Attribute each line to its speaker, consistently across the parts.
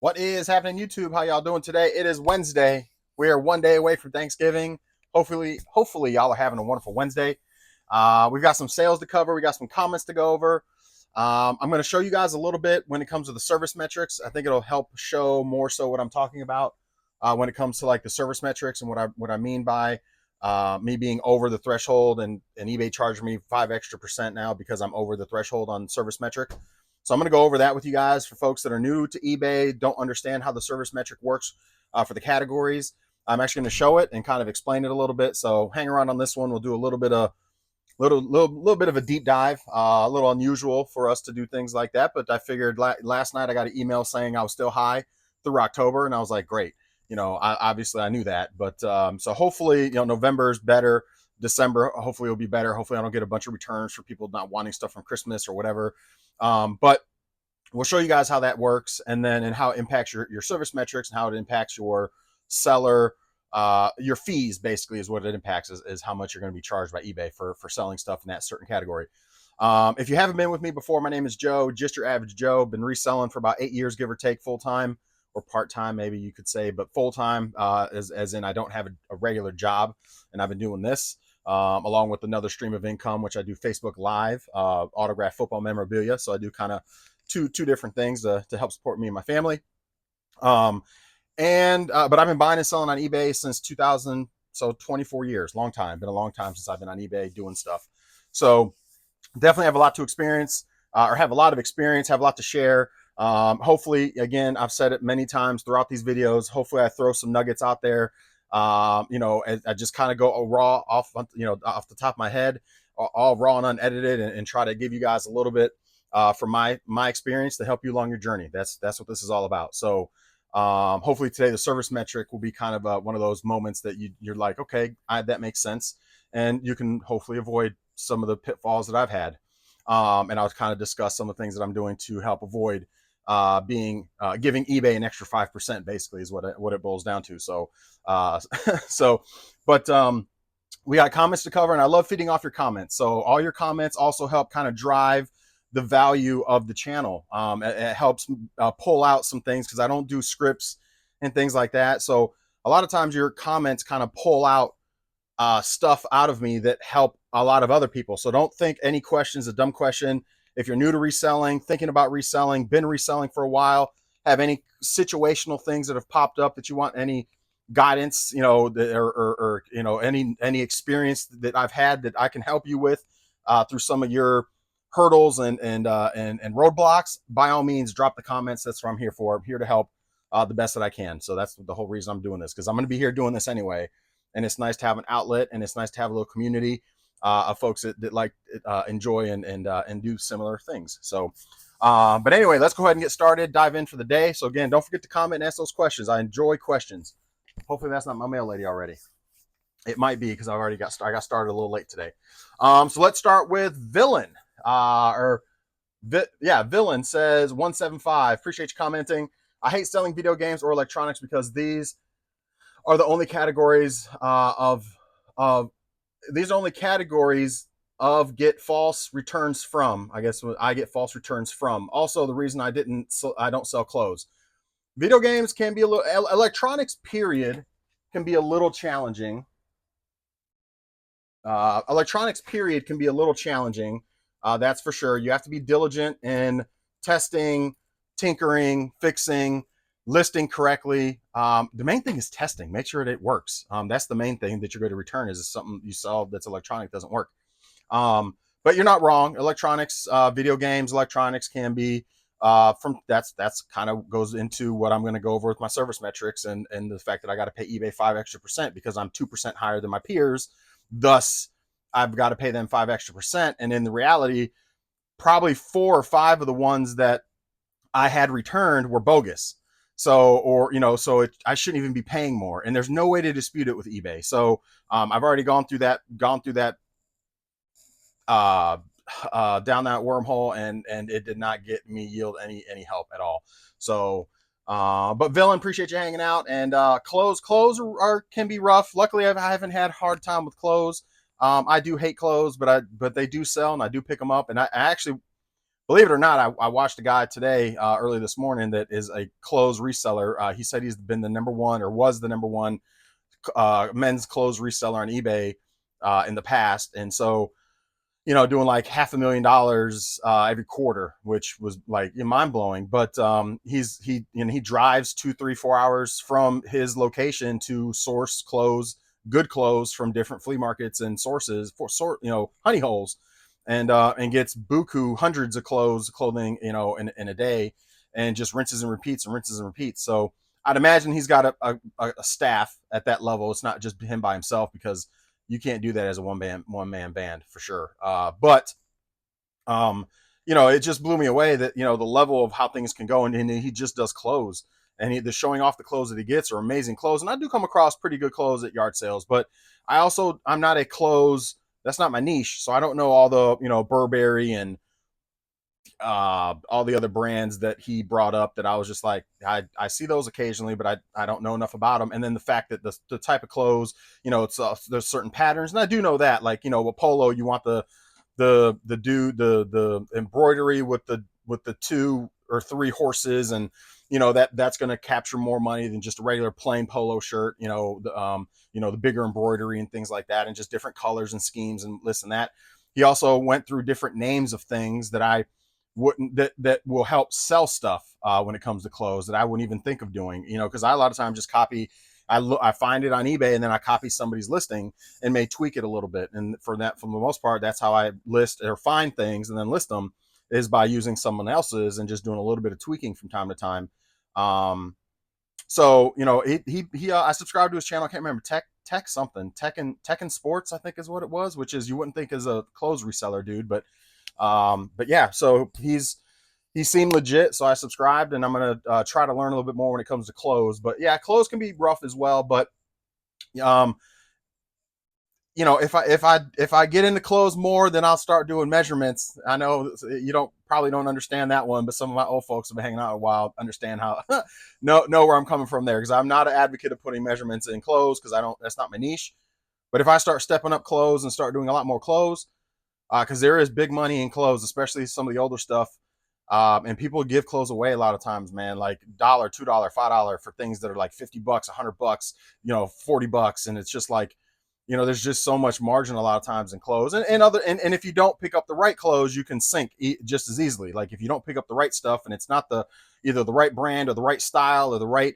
Speaker 1: What is happening, YouTube? How y'all doing today? It is Wednesday. We are one day away from Thanksgiving. Hopefully, y'all are having a wonderful Wednesday. We've got some sales to cover. We got some comments to go over. I'm going to show you guys a little bit when it comes to the service metrics. I think it'll help show more so what I'm talking about when it comes to like the service metrics and what I mean by me being over the threshold and eBay charged me 5 extra% now because I'm over the threshold on service metric. So I'm going to go over that with you guys for folks that are new to eBay, don't understand how the service metric works for the categories. I'm actually going to show it and kind of explain it a little bit. So hang around on this one. We'll do a little bit of little bit of a deep dive. A little unusual for us to do things like that, but I figured last night I got an email saying I was still high through October, and I was like, great. Obviously I knew that, but so hopefully, November is better. December hopefully will be better. Hopefully I don't get a bunch of returns for people not wanting stuff from Christmas or whatever. But we'll show you guys how that works and how it impacts your service metrics and how it impacts your seller your fees. Basically is what it impacts is how much you're going to be charged by eBay for selling stuff in that certain category. If you haven't been with me before, my name is Joe, just your average Joe. Been reselling for about 8 years, give or take, full time or part time, maybe you could say, but full time, as in I don't have a regular job, and I've been doing this along with another stream of income, which I do Facebook Live, autograph football memorabilia. So I do kind of two different things to help support me and my family. But I've been buying and selling on eBay since 2000, so 24 years, long time. Been a long time since I've been on eBay doing stuff. So definitely have a lot to experience, or have a lot of experience, have a lot to share. Hopefully, again, I've said it many times throughout these videos. Hopefully, I throw some nuggets out there. I just kind of go raw off the top of my head, all raw and unedited, and try to give you guys a little bit from my experience to help you along your journey. That's what this is all about. So hopefully today the service metric will be kind of one of those moments that you're like, okay, that makes sense, and you can hopefully avoid some of the pitfalls that I've had. And I'll kind of discuss some of the things that I'm doing to help avoid giving eBay an extra 5%. Basically, is what it boils down to. So, so, but we got comments to cover, and I love feeding off your comments. So all your comments also help kind of drive the value of the channel. It helps pull out some things because I don't do scripts and things like that. So a lot of times your comments kind of pull out stuff out of me that help a lot of other people. So don't think any question is a dumb question. If you're new to reselling, thinking about reselling, been reselling for a while, have any situational things that have popped up that you want any guidance, or any experience that I've had that I can help you with through some of your hurdles and roadblocks, by all means, drop the comments. That's what I'm here for. I'm here to help the best that I can. So that's the whole reason I'm doing this, because I'm going to be here doing this anyway. And it's nice to have an outlet, and it's nice to have a little community of folks that like enjoy and do similar things. So, but anyway, let's go ahead and get started, dive in for the day. So again, don't forget to comment and ask those questions. I enjoy questions. Hopefully that's not my mail lady already. It might be, because I got started a little late today. So let's start with Villain. Villain says 175. Appreciate you commenting. I hate selling video games or electronics because these are the only categories of get false returns from. I guess I get false returns from. Also, the reason I don't sell clothes. Video games can be a little, electronics period can be a little challenging. Electronics period can be a little challenging. That's for sure. You have to be diligent in testing, tinkering, fixing, listing correctly. The main thing is testing. Make sure that it works. That's the main thing that you're going to return, is something you sell that's electronic doesn't work. But you're not wrong. Electronics, video games, electronics can be that's kind of goes into what I'm going to go over with my service metrics and the fact that I got to pay eBay 5 extra% because I'm 2% higher than my peers. Thus, I've got to pay them 5 extra%. And in the reality, probably 4 or 5 of the ones that I had returned were bogus. So, I shouldn't even be paying more. And there's no way to dispute it with eBay. So I've already gone through that down that wormhole, and it did not get me yield any help at all. So, but Villain, appreciate you hanging out. And clothes can be rough. Luckily, I haven't had a hard time with clothes. I do hate clothes, but they do sell, and I do pick them up. And I actually, believe it or not, I watched a guy today, early this morning, that is a clothes reseller. He said he's been the number one, or was the number one, men's clothes reseller on eBay in the past. And so, doing like $500,000 every quarter, which was like mind blowing. But he drives 2, 3, 4 hours from his location to source good clothes from different flea markets and sources for honey holes, and gets buku hundreds of clothing in a day, and just rinses and repeats and rinses and repeats. So I'd imagine he's got a staff at that level. It's not just him by himself, because you can't do that as a one man band for sure. But it just blew me away that the level of how things can go, and he just does clothes, and the showing off the clothes that he gets are amazing clothes. And I do come across pretty good clothes at yard sales, but I'm not a clothes. That's not my niche, so I don't know all the Burberry and all the other brands that he brought up, that I was just like, I see those occasionally, but I don't know enough about them. And then the fact that the type of clothes, it's there's certain patterns, and I do know that, like, with polo, you want the embroidery with the 2 or 3 horses, and that's going to capture more money than just a regular plain polo shirt. The bigger embroidery and things like that, and just different colors and schemes and this and that. He also went through different names of things that I wouldn't that will help sell stuff when it comes to clothes, that I wouldn't even think of doing. Because I a lot of times just copy. I find it on eBay, and then I copy somebody's listing and may tweak it a little bit. And for the most part, that's how I list or find things and then list them, is by using someone else's and just doing a little bit of tweaking from time to time. So I subscribed to his channel. I can't remember, tech something, tech and sports, I think is what it was, which is, you wouldn't think is a clothes reseller dude, but yeah. So he seemed legit, so I subscribed, and I'm gonna try to learn a little bit more when it comes to clothes. But yeah, clothes can be rough as well. But um, if I get into clothes more, then I'll start doing measurements. I know you probably don't understand that one, but some of my old folks have been hanging out a while, understand how know where I'm coming from there, because I'm not an advocate of putting measurements in clothes, because that's not my niche. But if I start stepping up clothes and start doing a lot more clothes, because there is big money in clothes, especially some of the older stuff. And people give clothes away a lot of times, man, like $1, $2, $5 for things that are like $50, $100, $40. And it's just like, there's just so much margin a lot of times in clothes, and if you don't pick up the right clothes, you can sink just as easily. Like, if you don't pick up the right stuff, and it's not either the right brand or the right style or the right,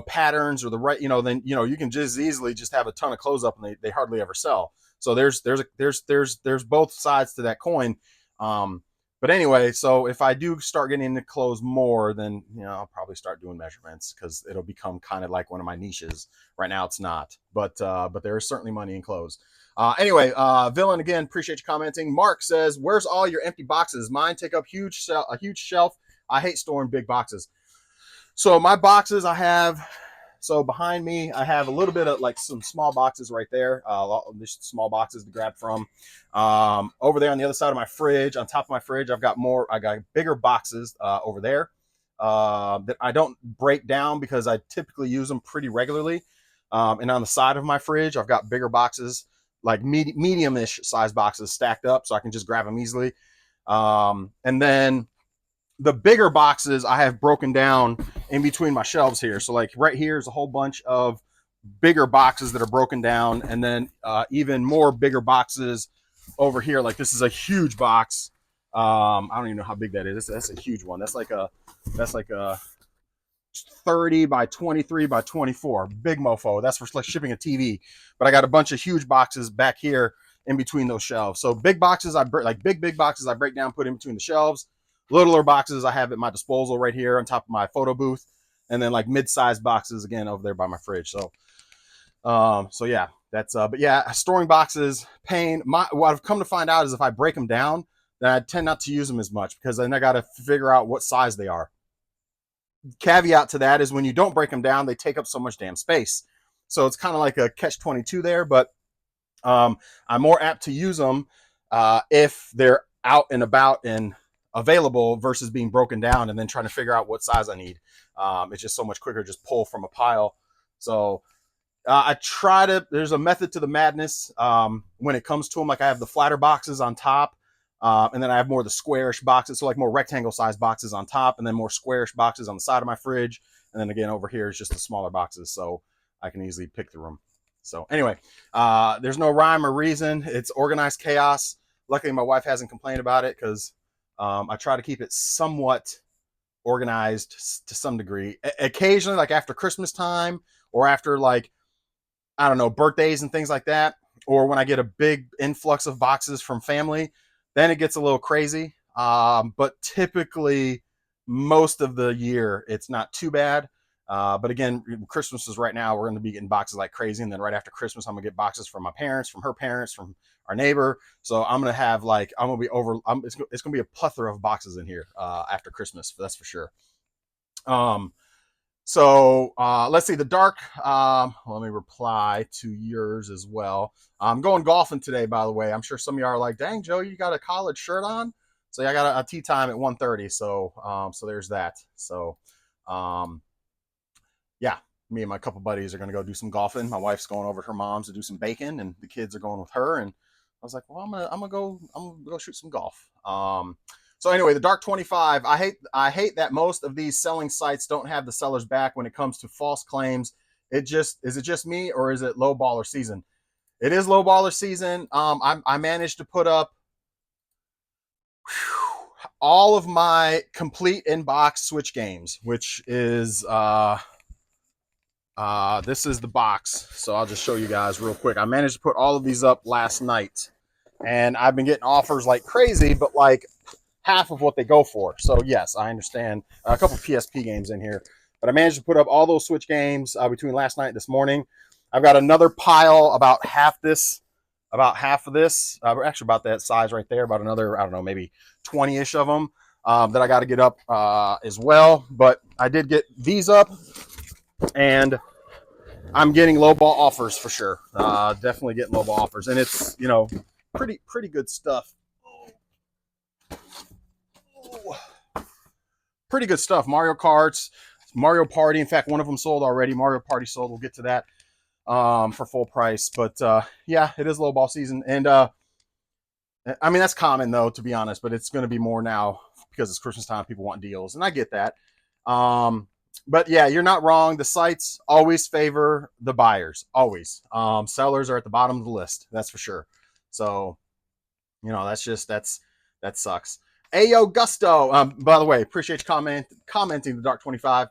Speaker 1: patterns, or the right, then, you can just easily just have a ton of clothes up, and they hardly ever sell. So there's both sides to that coin. But anyway, so if I do start getting into clothes more, then I'll probably start doing measurements, because it'll become kind of like one of my niches. Right now, it's not, but there is certainly money in clothes. Anyway, Villain, again, appreciate you commenting. Mark says, "Where's all your empty boxes? Mine take up a huge shelf. I hate storing big boxes." So my boxes, so behind me, I have a little bit of like some small boxes right there. Just small boxes to grab from. Over there on the other side of my fridge, on top of my fridge, I got bigger boxes over there that I don't break down, because I typically use them pretty regularly. And on the side of my fridge, I've got bigger boxes, like medium-ish size boxes stacked up, so I can just grab them easily. And then the bigger boxes I have broken down in between my shelves here. So like right here is a whole bunch of bigger boxes that are broken down, and then even more bigger boxes over here. Like, this is a huge box. I don't even know how big that is. That's a huge one. That's like a 30 by 23 by 24 big mofo. That's for like shipping a TV. But I got a bunch of huge boxes back here in between those shelves. So big boxes, big boxes I break down, put in between the shelves. Littler boxes I have at my disposal right here on top of my photo booth, and then like mid-sized boxes again over there by my fridge. So yeah, that's but yeah, storing boxes, pain. What I've come to find out is if I break them down, then I tend not to use them as much, because then I got to figure out what size they are. Caveat to that is, when you don't break them down, they take up so much damn space. So it's kind of like a catch-22 there, but I'm more apt to use them if they're out and about and available, versus being broken down and then trying to figure out what size I need. It's just so much quicker, just pull from a pile. So there's a method to the madness when it comes to them. Like, I have the flatter boxes on top, And then I have more of the squarish boxes, so like more rectangle sized boxes on top, and then more squarish boxes on the side of my fridge. And then again, over here is just the smaller boxes, so I can easily pick through them. So anyway, there's no rhyme or reason. It's organized chaos. Luckily, my wife hasn't complained about it because I try to keep it somewhat organized to some degree. Occasionally, like after Christmas time or after like, I don't know, birthdays and things like that, or when I get a big influx of boxes from family, then it gets a little crazy. But typically, most of the year, it's not too bad. But again, Christmas is right now. We're going to be getting boxes like crazy. And then right after Christmas, I'm going to get boxes from my parents, from her parents, from our neighbor. So I'm going to have like, I'm going to be over, it's going to be a plethora of boxes in here after Christmas. That's for sure. So let's see the dark. Let me reply to yours as well. I'm going golfing today, by the way. I'm sure some of you are like, dang, Joe, you got a college shirt on. So yeah, I got a tee time at 1:30. So there's that. So yeah, me and my couple buddies are going to go do some golfing. My wife's going over to her mom's to do some baking, and the kids are going with her. And I was like, well, I'm gonna go shoot some golf. So anyway, the Dark 25. I hate that most of these selling sites don't have the seller's back when it comes to false claims. Is it just me, or is it low baller season? It is low baller season. I managed to put up all of my complete inbox Switch games, which is this is the box. So I'll just show you guys real quick. I managed to put all of these up last night, and I've been getting offers like crazy, but like half of what they go for. So yes, I understand. A couple PSP games in here, but I managed to put up all those Switch games between last night and this morning. I've got another pile about half of this, actually about that size right there, about another, I don't know, maybe 20-ish of them that I got to get up as well. But I did get these up, and I'm getting low ball offers for sure. Definitely getting low ball offers, and it's, you know, pretty good stuff. Pretty good stuff. Mario Karts, Mario Party. In fact, one of them sold already. Mario Party sold. We'll get to that for full price. But yeah, it is low ball season, and I mean that's common though, to be honest. But it's going to be more now because it's Christmas time. People want deals, and I get that. But yeah, you're not wrong. The sites always favor the buyers. Always. Sellers are at the bottom of the list. That's for sure. So, you know, that sucks. Ayo Gusto. By the way, appreciate you commenting the Dark 25.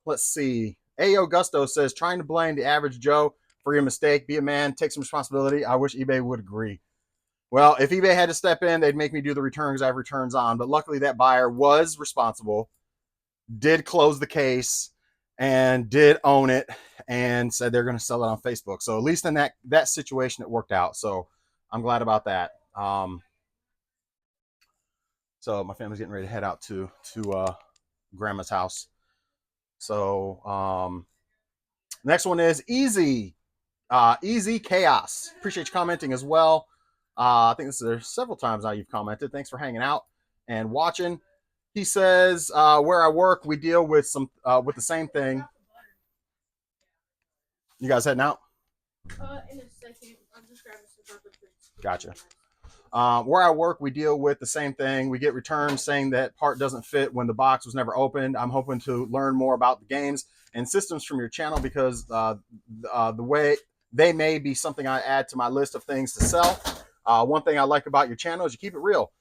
Speaker 1: Let's see. Ayo Gusto says, trying to blame the average Joe for your mistake. Be a man, take some responsibility. I wish eBay would agree. Well, if eBay had to step in, they'd make me do the return because I have returns on. But luckily, that buyer was responsible, did close the case, and did own it, and said they're going to sell it on Facebook. So at least in that situation, it worked out. So I'm glad about that. So my family's getting ready to head out to grandma's house. So next one is Easy Chaos. Appreciate you commenting as well. I think there's several times now you've commented. Thanks for hanging out and watching. He says, where I work, we deal with with the same thing. You guys heading out? In a second. I'm just grabbing some chocolate. Gotcha. Where I work, we deal with the same thing. We get returns saying that part doesn't fit when the box was never opened. I'm hoping to learn more about the games and systems from your channel because the way they may be something I add to my list of things to sell. One thing I like about your channel is you keep it real.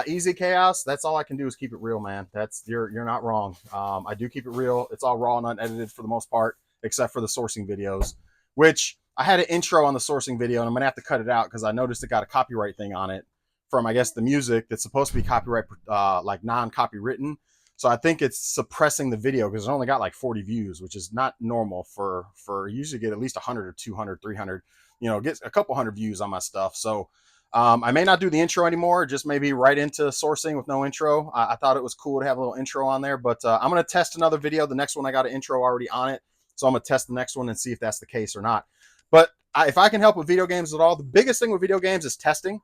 Speaker 1: Easy Chaos, that's all I can do is keep it real, man. You're not wrong. I do keep it real. It's all raw and unedited for the most part, except for the sourcing videos, which I had an intro on the sourcing video, and I'm gonna have to cut it out because I noticed it got a copyright thing on it from, I guess, the music that's supposed to be copyright, like non-copywritten. So I think it's suppressing the video because it's only got like 40 views, which is not normal for you usually get at least 100 or 200, 300, you know, get a couple hundred views on my stuff. So I may not do the intro anymore, just maybe right into sourcing with no intro. I thought it was cool to have a little intro on there, but I'm gonna test another video. The next one I got an intro already on it, so I'm gonna test the next one and see if that's the case or not. But if I can help with video games at all, the biggest thing with video games is testing,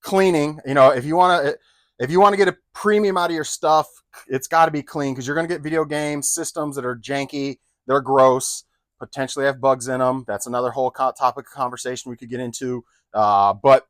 Speaker 1: cleaning. You know, if you want to get a premium out of your stuff, it's got to be clean because you're going to get video game systems that are janky, they're gross, potentially have bugs in them. That's another whole topic of conversation we could get into. But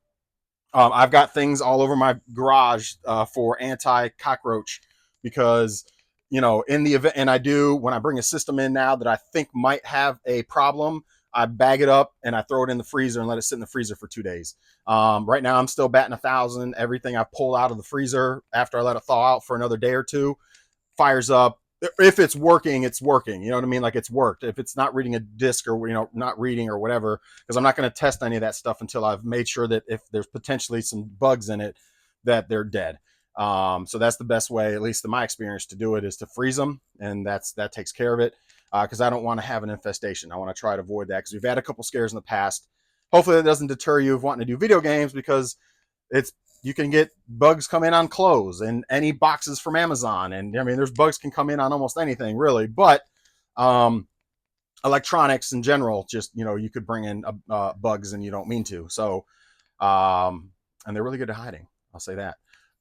Speaker 1: I've got things all over my garage for anti-cockroach because, you know, in the event, and I do when I bring a system in now that I think might have a problem, I bag it up and I throw it in the freezer and let it sit in the freezer for 2 days. Right now, I'm still batting 1,000. Everything I pull out of the freezer after I let it thaw out for another day or two fires up. If it's working, it's working. You know what I mean? Like it's worked. If it's not reading a disc or, you know, not reading or whatever, because I'm not going to test any of that stuff until I've made sure that if there's potentially some bugs in it, that they're dead. So that's the best way, at least in my experience, to do it is to freeze them, and that takes care of it. Because I don't want to have an infestation. I want to try to avoid that because we've had a couple scares in the past. Hopefully, that doesn't deter you of wanting to do video games because it's you can get bugs come in on clothes and any boxes from Amazon. And I mean, there's bugs can come in on almost anything really, but um, electronics in general, just, you know, you could bring in bugs and you don't mean to. So, and they're really good at hiding. I'll say that.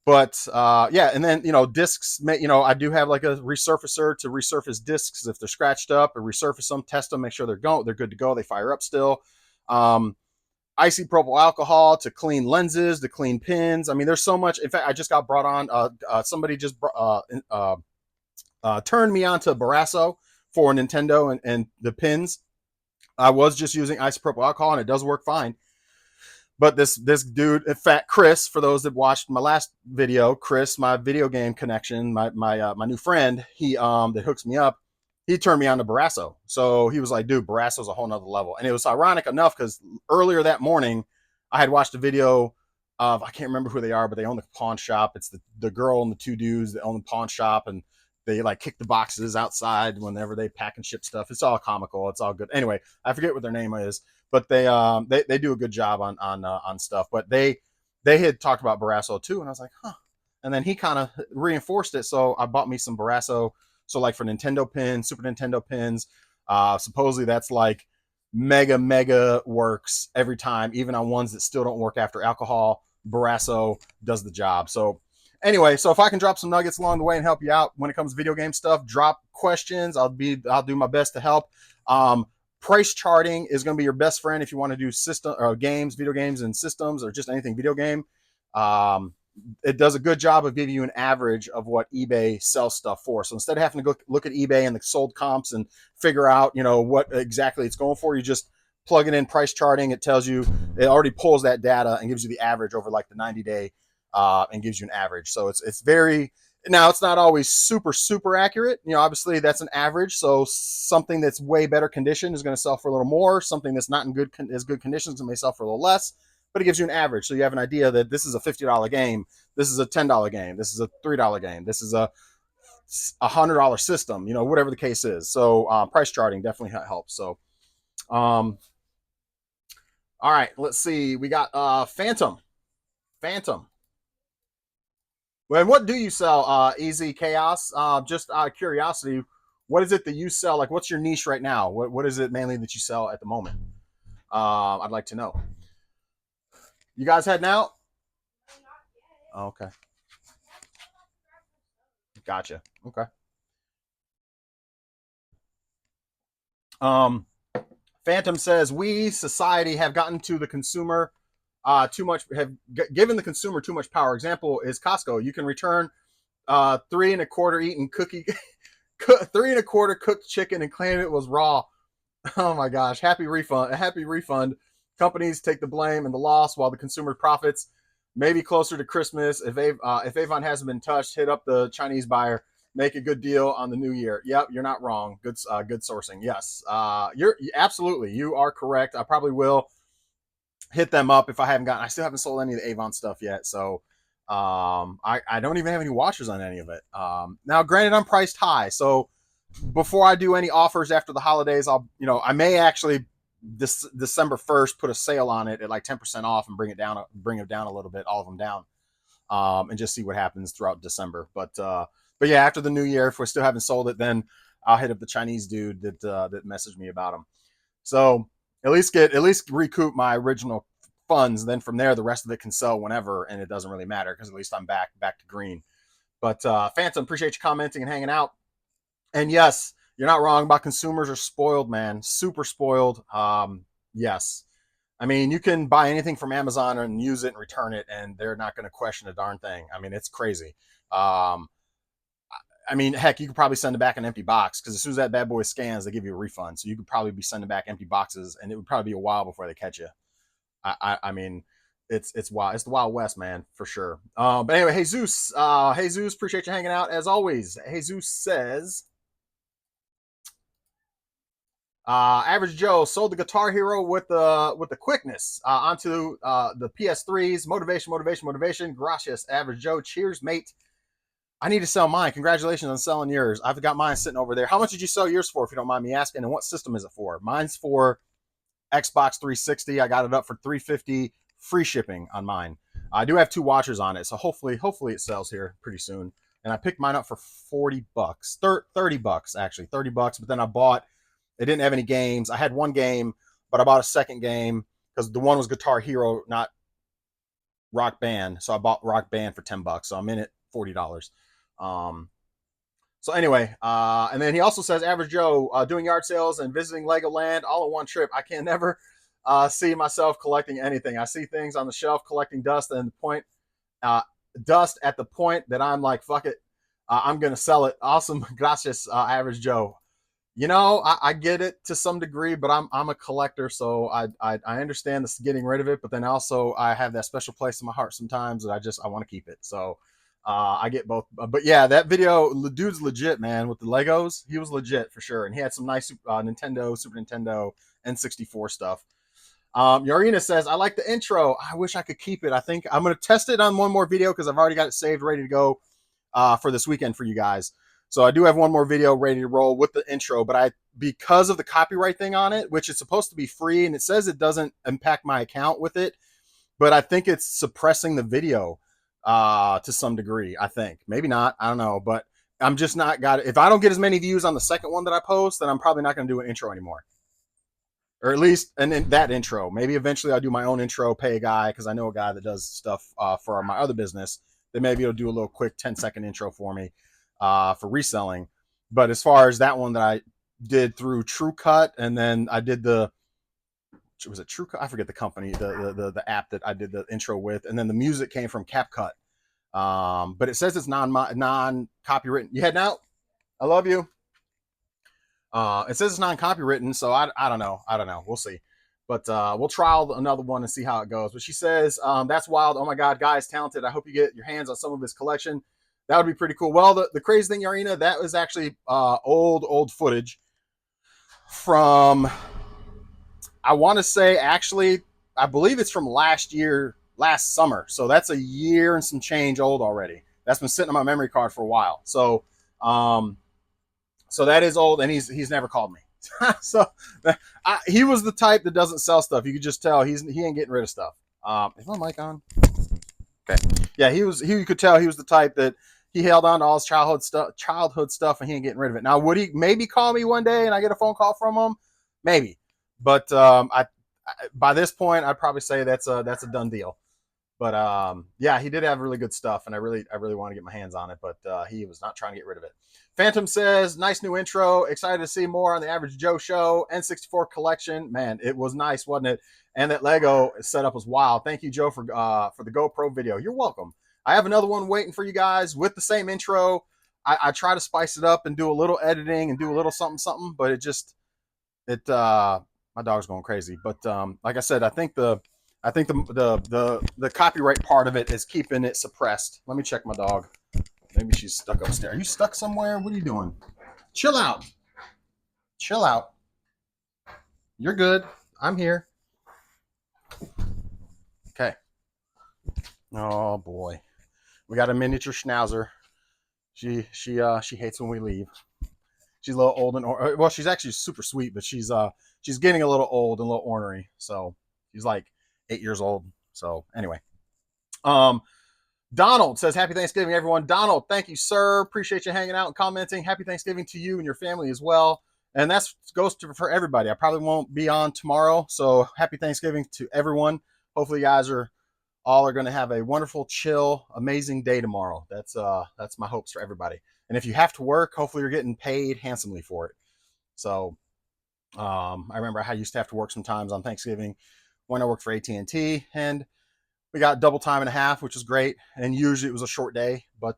Speaker 1: But yeah, and then, you know, discs, you know, I do have like a resurfacer to resurface discs if they're scratched up, or resurface them, test them, make sure they're good to go. They fire up still. Um, Isopropyl alcohol to clean lenses, to clean pins. I mean, there's so much. In fact, I just got brought on. Somebody just turned me on to Barasso for Nintendo and the pins. I was just using isopropyl alcohol and it does work fine. But this dude, in fact, Chris, for those that watched my last video, Chris, my video game connection, my new friend, he that hooks me up, he turned me on to Barasso. So he was like, dude, Barasso's a whole nother level. And it was ironic enough because earlier that morning, I had watched a video of, I can't remember who they are, but they own the pawn shop. It's the girl and the two dudes that own the pawn shop. And they like kick the boxes outside whenever they pack and ship stuff. It's all comical. It's all good. Anyway, I forget what their name is, but they do a good job on stuff. But they had talked about Barasso too, and I was like, huh. And then he kind of reinforced it, so I bought me some Barasso. So like for Nintendo pins, Super Nintendo pins, supposedly that's like mega works every time, even on ones that still don't work after alcohol. Barasso does the job. So anyway, so if I can drop some nuggets along the way and help you out when it comes to video game stuff, drop questions. I'll do my best to help. Price charting is going to be your best friend if you want to do system or games, video games and systems, or just anything video game. It does a good job of giving you an average of what eBay sells stuff for. So instead of having to go look at eBay and the sold comps and figure out, you know, what exactly it's going for, you just plug it in price charting. It tells you, it already pulls that data and gives you the average over like the 90-day and gives you an average. So it's very, now it's not always super accurate. You know, obviously that's an average. So something that's way better condition is going to sell for a little more. Something that's not in good conditions may sell for a little less. But it gives you an average, so you have an idea that this is a $50 game, this is a $10 game, this is a $3 game, this is a $100 system, you know, whatever the case is. So price charting definitely helps. So, all right, let's see. We got Phantom. Well, what do you sell, Easy Chaos? Just out of curiosity, what is it that you sell? Like, what's your niche right now? What is it mainly that you sell at the moment? I'd like to know. You guys heading out? Oh, okay. Gotcha. Okay. Um, Phantom says we society have gotten to the consumer too much, have given the consumer too much power. Example is Costco. You can return 3 1/4 eaten cookie, 3 1/4 cooked chicken and claim it was raw. Oh my gosh! Happy refund. A happy refund. Companies take the blame and the loss while the consumer profits. Maybe closer to Christmas, if Avon hasn't been touched, hit up the Chinese buyer. Make a good deal on the new year. Yep, you're not wrong. Good sourcing. Yes, you're absolutely. You are correct. I probably will hit them up if I haven't gotten. I still haven't sold any of the Avon stuff yet, so I don't even have any watchers on any of it. Now, granted, I'm priced high, so before I do any offers after the holidays, I may actually this December 1st put a sale on it at like 10% off and bring it down a little bit, all of them down, and just see what happens throughout December. But yeah, after the new year, if we still haven't sold it, then I'll hit up the Chinese dude that messaged me about them. So at least recoup my original funds. Then from there, the rest of it can sell whenever, and it doesn't really matter because at least I'm back to green. But Phantom, appreciate you commenting and hanging out. And yes, you're not wrong about consumers are spoiled, man. Super spoiled. Yes. I mean, you can buy anything from Amazon and use it and return it, and they're not going to question a darn thing. I mean, it's crazy. Um, I mean, heck, you could probably send it back an empty box because as soon as that bad boy scans, they give you a refund. So you could probably be sending back empty boxes, and it would probably be a while before they catch you. I mean, it's wild. It's the Wild West, man, for sure. But anyway, Jesus, appreciate you hanging out as always. Jesus says, Average Joe sold the Guitar Hero with the quickness onto the PS3s. Motivation. Gracias, Average Joe. Cheers, mate. I need to sell mine. Congratulations on selling yours. I've got mine sitting over there. How much did you sell yours for, if you don't mind me asking? And what system is it for? Mine's for Xbox 360. I got it up for $350, free shipping on mine. I do have 2 watchers on it, so hopefully it sells here pretty soon. And I picked mine up for $40, $30 actually, $30. But then I bought. It didn't have any games. I had 1 game, but I bought a second game because the one was Guitar Hero, not Rock Band. So I bought Rock Band for $10. So I'm in it $40. So anyway, and then he also says, Average Joe, doing yard sales and visiting Legoland all in one trip. I can never see myself collecting anything. I see things on the shelf collecting dust, and dust at the point that I'm like, fuck it, I'm gonna sell it. Awesome, gracias, Average Joe. You know, I get it to some degree, but I'm a collector, so I understand this getting rid of it, but then also I have that special place in my heart sometimes that I want to keep it. So I get both. But yeah, that video, the dude's legit, man. With the Legos, he was legit for sure, and he had some nice Nintendo, Super Nintendo, N64 stuff. Yarina says, I like the intro. I wish I could keep it. I think I'm going to test it on one more video because I've already got it saved, ready to go for this weekend for you guys. So I do have one more video ready to roll with the intro, but because of the copyright thing on it, which is supposed to be free, and it says it doesn't impact my account with it, but I think it's suppressing the video to some degree. I think maybe not. I don't know, but I'm just not got it. If I don't get as many views on the second one that I post, then I'm probably not going to do an intro anymore, or at least that intro. Maybe eventually I'll do my own intro, pay a guy because I know a guy that does stuff for my other business. That maybe he'll do a little quick 10-second intro for me. For reselling. But as far as that one that I did through TrueCut, and then I did was it TrueCut? I forget the company, the app that I did the intro with, and then the music came from CapCut. But it says it's non copywritten. You heading out? I love you. It says it's non copywritten, so I don't know. We'll see. But we'll trial another one and see how it goes. But she says, that's wild. Oh my God, guy's talented. I hope you get your hands on some of his collection. That would be pretty cool. Well, the crazy thing, Yarina, that was actually old footage from, I want to say, actually, I believe it's from last summer. So that's a year and some change old already. That's been sitting on my memory card for a while. So that is old, and he's never called me. So he was the type that doesn't sell stuff. You could just tell he ain't getting rid of stuff. Is my mic on? Okay. Yeah, he could tell he was the type that he held on to all his childhood stuff, and he ain't getting rid of it. Now, would he maybe call me one day and I get a phone call from him? Maybe. But by this point, I'd probably say that's a done deal. But yeah, he did have really good stuff, and I really want to get my hands on it, but he was not trying to get rid of it. Phantom says, nice new intro. Excited to see more on the Average Joe show. N64 collection. Man, it was nice, wasn't it? And that Lego setup was wild. Thank you, Joe, for the GoPro video. You're welcome. I have another one waiting for you guys with the same intro. I try to spice it up and do a little editing and do a little something, but my dog's going crazy. But like I said, I think the copyright part of it is keeping it suppressed. Let me check my dog. Maybe she's stuck upstairs. Are you stuck somewhere? What are you doing? Chill out. You're good. I'm here. Okay. Oh boy. We got a miniature schnauzer. She hates when we leave. She's a little old and well, she's actually super sweet, but she's getting a little old and a little ornery. So she's like 8 years old. So anyway, Donald says, happy Thanksgiving, everyone. Donald, thank you, sir. Appreciate you hanging out and commenting. Happy Thanksgiving to you and your family as well. And that goes for everybody. I probably won't be on tomorrow. So happy Thanksgiving to everyone. Hopefully you guys are going to have a wonderful, chill, amazing day tomorrow. That's my hopes for everybody. And if you have to work, hopefully you're getting paid handsomely for it. So I remember I used to have to work sometimes on Thanksgiving when I worked for AT&T, and we got double time and a half, which is great. And usually it was a short day, but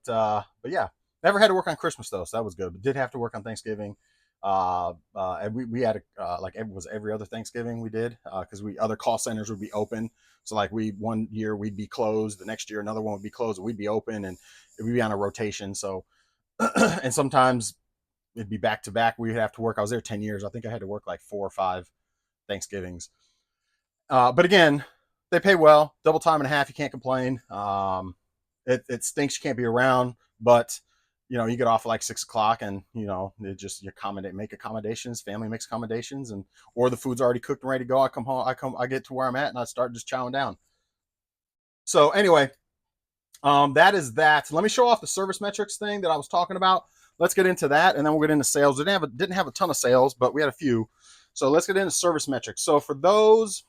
Speaker 1: yeah, never had to work on Christmas though, so that was good. But did have to work on Thanksgiving. And we had like it was every other Thanksgiving we did, because we other call centers would be open. So like one year we'd be closed, the next year another one would be closed, and we'd be open, and we'd be on a rotation. So and sometimes it'd be back to back. We'd have to work. I was there 10 years. I think I had to work like 4 or 5 Thanksgivings. But again, they pay well, double time and a half. You can't complain. It stinks you can't be around, but you get off at like 6 o'clock, and it just make accommodations. Family makes accommodations, and or the food's already cooked and ready to go. I come home, I get to where I'm at, and I start just chowing down. So anyway, that is that. Let me show off the service metrics thing that I was talking about. Let's get into that, and then we'll get into sales. Didn't have a ton of sales, but we had a few. So let's get into service metrics. So for those,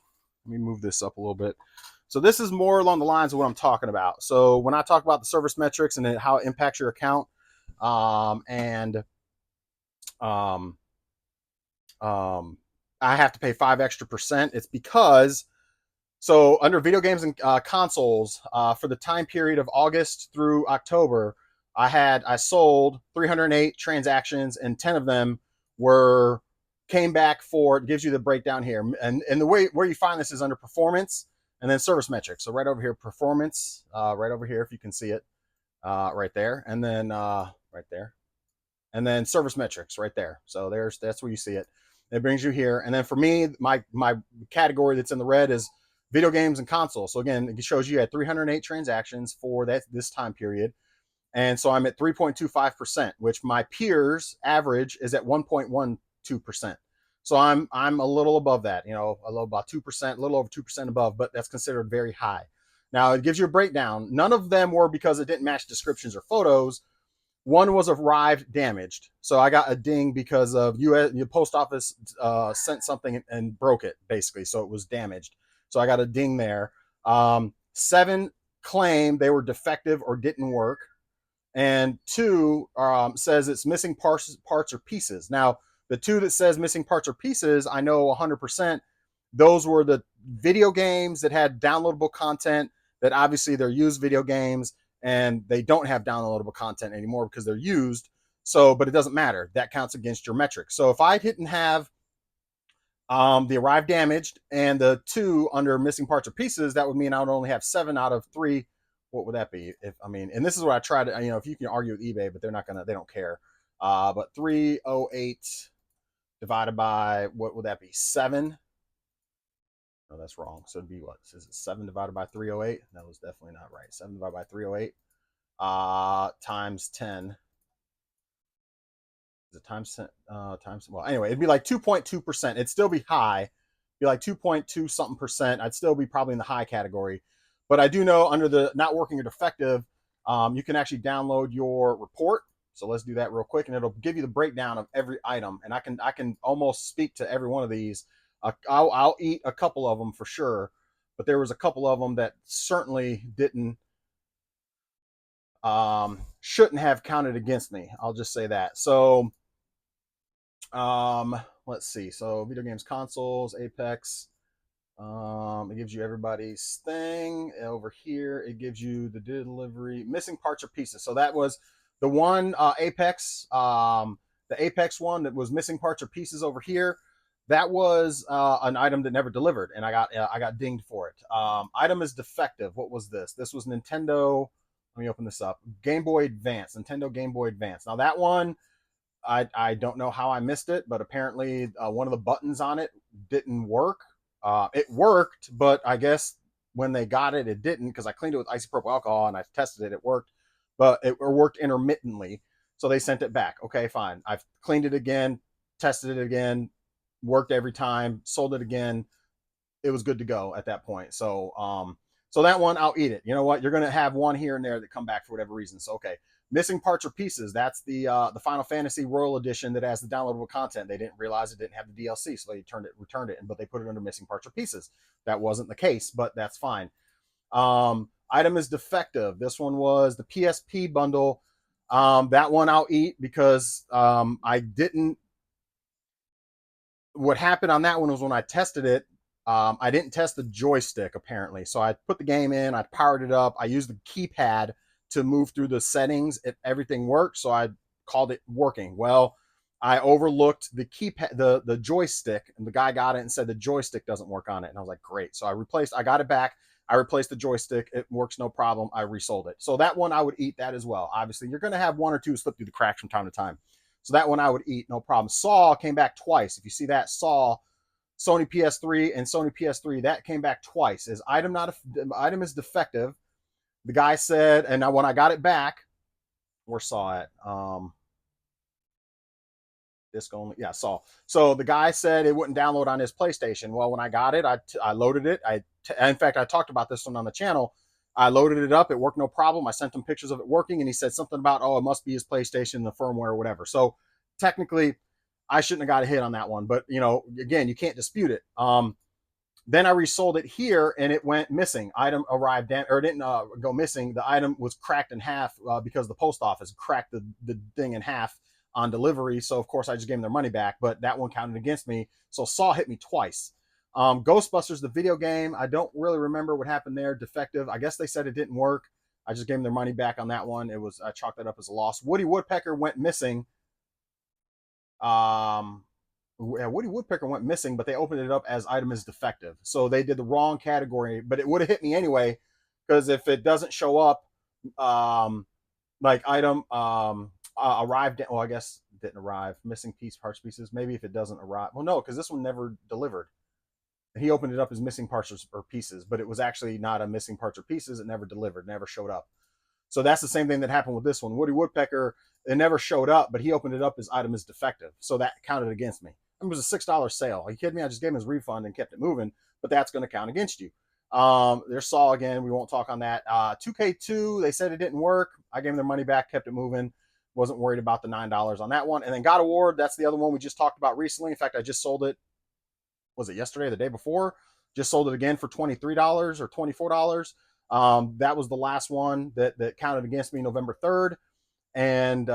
Speaker 1: let me move this up a little bit. So this is more along the lines of what I'm talking about. So when I talk about the service metrics and how it impacts your account, I have to pay 5 extra percent. It's because, so under video games and consoles, for the time period of August through October, I sold 308 transactions, and 10 of them came back for, it gives you the breakdown here. And the way where you find this is under performance and then service metrics. So right over here, performance, right over here, if you can see it, right there. And then right there. And then service metrics right there. So that's where you see it. It brings you here. And then for me, my category that's in the red is video games and consoles. So again, it shows you had 308 transactions for this time period. And so I'm at 3.25%, which my peers average is at 1.12%. So I'm a little above that, a little about 2%, a little over 2% above, but that's considered very high. Now it gives you a breakdown. None of them were because it didn't match descriptions or photos. One was arrived damaged. So I got a ding because of the post office sent something and broke it, basically. So it was damaged. So I got a ding there. 7 claimed they were defective or didn't work. And 2 says it's missing parts or pieces. Now, the 2 that says missing parts or pieces, I know 100%. Those were the video games that had downloadable content that obviously they're used video games, and they don't have downloadable content anymore because they're used. So, but it doesn't matter. That counts against your metric. So if I didn't have the arrived damaged and the 2 under missing parts or pieces, that would mean I would only have 7 out of 3. What would that be? And this is what I try to, if you can argue with eBay, but they don't care. But 308 divided by, what would that be? 7? No, that's wrong. So it'd be what? Is it 7 divided by 308? That was definitely not right. 7 divided by 308 times 10. Is it times 10? Well, anyway, it'd be like 2.2%. It'd still be high. It'd be like 2.2 something percent. I'd still be probably in the high category. But I do know under the not working or defective, you can actually download your report. So let's do that real quick, and it'll give you the breakdown of every item. And I can almost speak to every one of these. I'll eat a couple of them for sure, but there was a couple of them that certainly shouldn't have counted against me. I'll just say that. So let's see. So video games, consoles, Apex. It gives you everybody's thing over here. It gives you the delivery, missing parts or pieces. So that was the one Apex, the Apex one that was missing parts or pieces over here. That was an item that never delivered, and I got dinged for it. Item is defective. What was this? This was Nintendo. Let me open this up. Game Boy Advance, Nintendo Game Boy Advance. Now that one, I don't know how I missed it, but apparently one of the buttons on it didn't work. It worked, but I guess when they got it, it didn't, because I cleaned it with isopropyl alcohol and I tested it. It worked, but it worked intermittently. So they sent it back. Okay, fine. I've cleaned it again, tested it again, worked every time, sold it again. It was good to go at that point. So, so that one, I'll eat it. You know what? You're going to have one here and there that come back for whatever reason. So, okay. Missing parts or pieces. That's the Final Fantasy Royal Edition that has the downloadable content. They didn't realize it didn't have the DLC, so they returned it, but they put it under missing parts or pieces. That wasn't the case, but that's fine. Item is defective. This one was the PSP bundle. That one I'll eat because I didn't. What happened on that one was when I tested it, I didn't test the joystick apparently. So I put the game in, I powered it up, I used the keypad to move through the settings. Everything worked, so I called it working. Well, I overlooked the keypad, the joystick, and the guy got it and said the joystick doesn't work on it. And I was like, great. So I got it back. I replaced the joystick. It works no problem. I resold it. So that one I would eat that as well. Obviously, you're going to have one or two slip through the cracks from time to time. So that one I would eat, no problem. Saw came back twice. If you see that, Saw, Sony PS3 and Sony PS3, that came back twice. As item is defective. The guy said, and now when I got it back, where Saw it? Disc only, yeah, Saw. So the guy said it wouldn't download on his PlayStation. Well, when I got it, I loaded it. In fact, I talked about this one on the channel. I loaded it up. It worked no problem. I sent him pictures of it working, and he said something about, oh, it must be his PlayStation, the firmware or whatever. So technically, I shouldn't have got a hit on that one. But, you know, again, you can't dispute it. Then I resold it here, and it went missing. Item arrived, or didn't go missing. The item was cracked in half because the post office cracked the thing in half on delivery. So, of course, I just gave them their money back. But that one counted against me. So Saw hit me twice. Ghostbusters, the video game, I don't really remember what happened there. Defective. I guess they said it didn't work. I just gave them their money back on that one. I chalked that up as a loss. Woody Woodpecker went missing. Woody Woodpecker went missing, but they opened it up as item is defective. So they did the wrong category, but it would have hit me anyway, because if it doesn't show up, like item arrived, well, I guess it didn't arrive. Missing piece, parts, pieces. Maybe if it doesn't arrive. Well, no, because this one never delivered. He opened it up as missing parts or pieces, but it was actually not a missing parts or pieces. It never delivered, never showed up. So that's the same thing that happened with this one. Woody Woodpecker, it never showed up, but he opened it up as item is defective. So that counted against me. It was a $6 sale. Are you kidding me? I just gave him his refund and kept it moving, but that's going to count against you. There's Saw again. We won't talk on that. 2K2, they said it didn't work. I gave them their money back, kept it moving. Wasn't worried about the $9 on that one. And then God of War, that's the other one we just talked about recently. In fact, I just sold it. Was it yesterday or the day before? Just sold it again for $23 or $24. That was the last one that counted against me November 3rd. And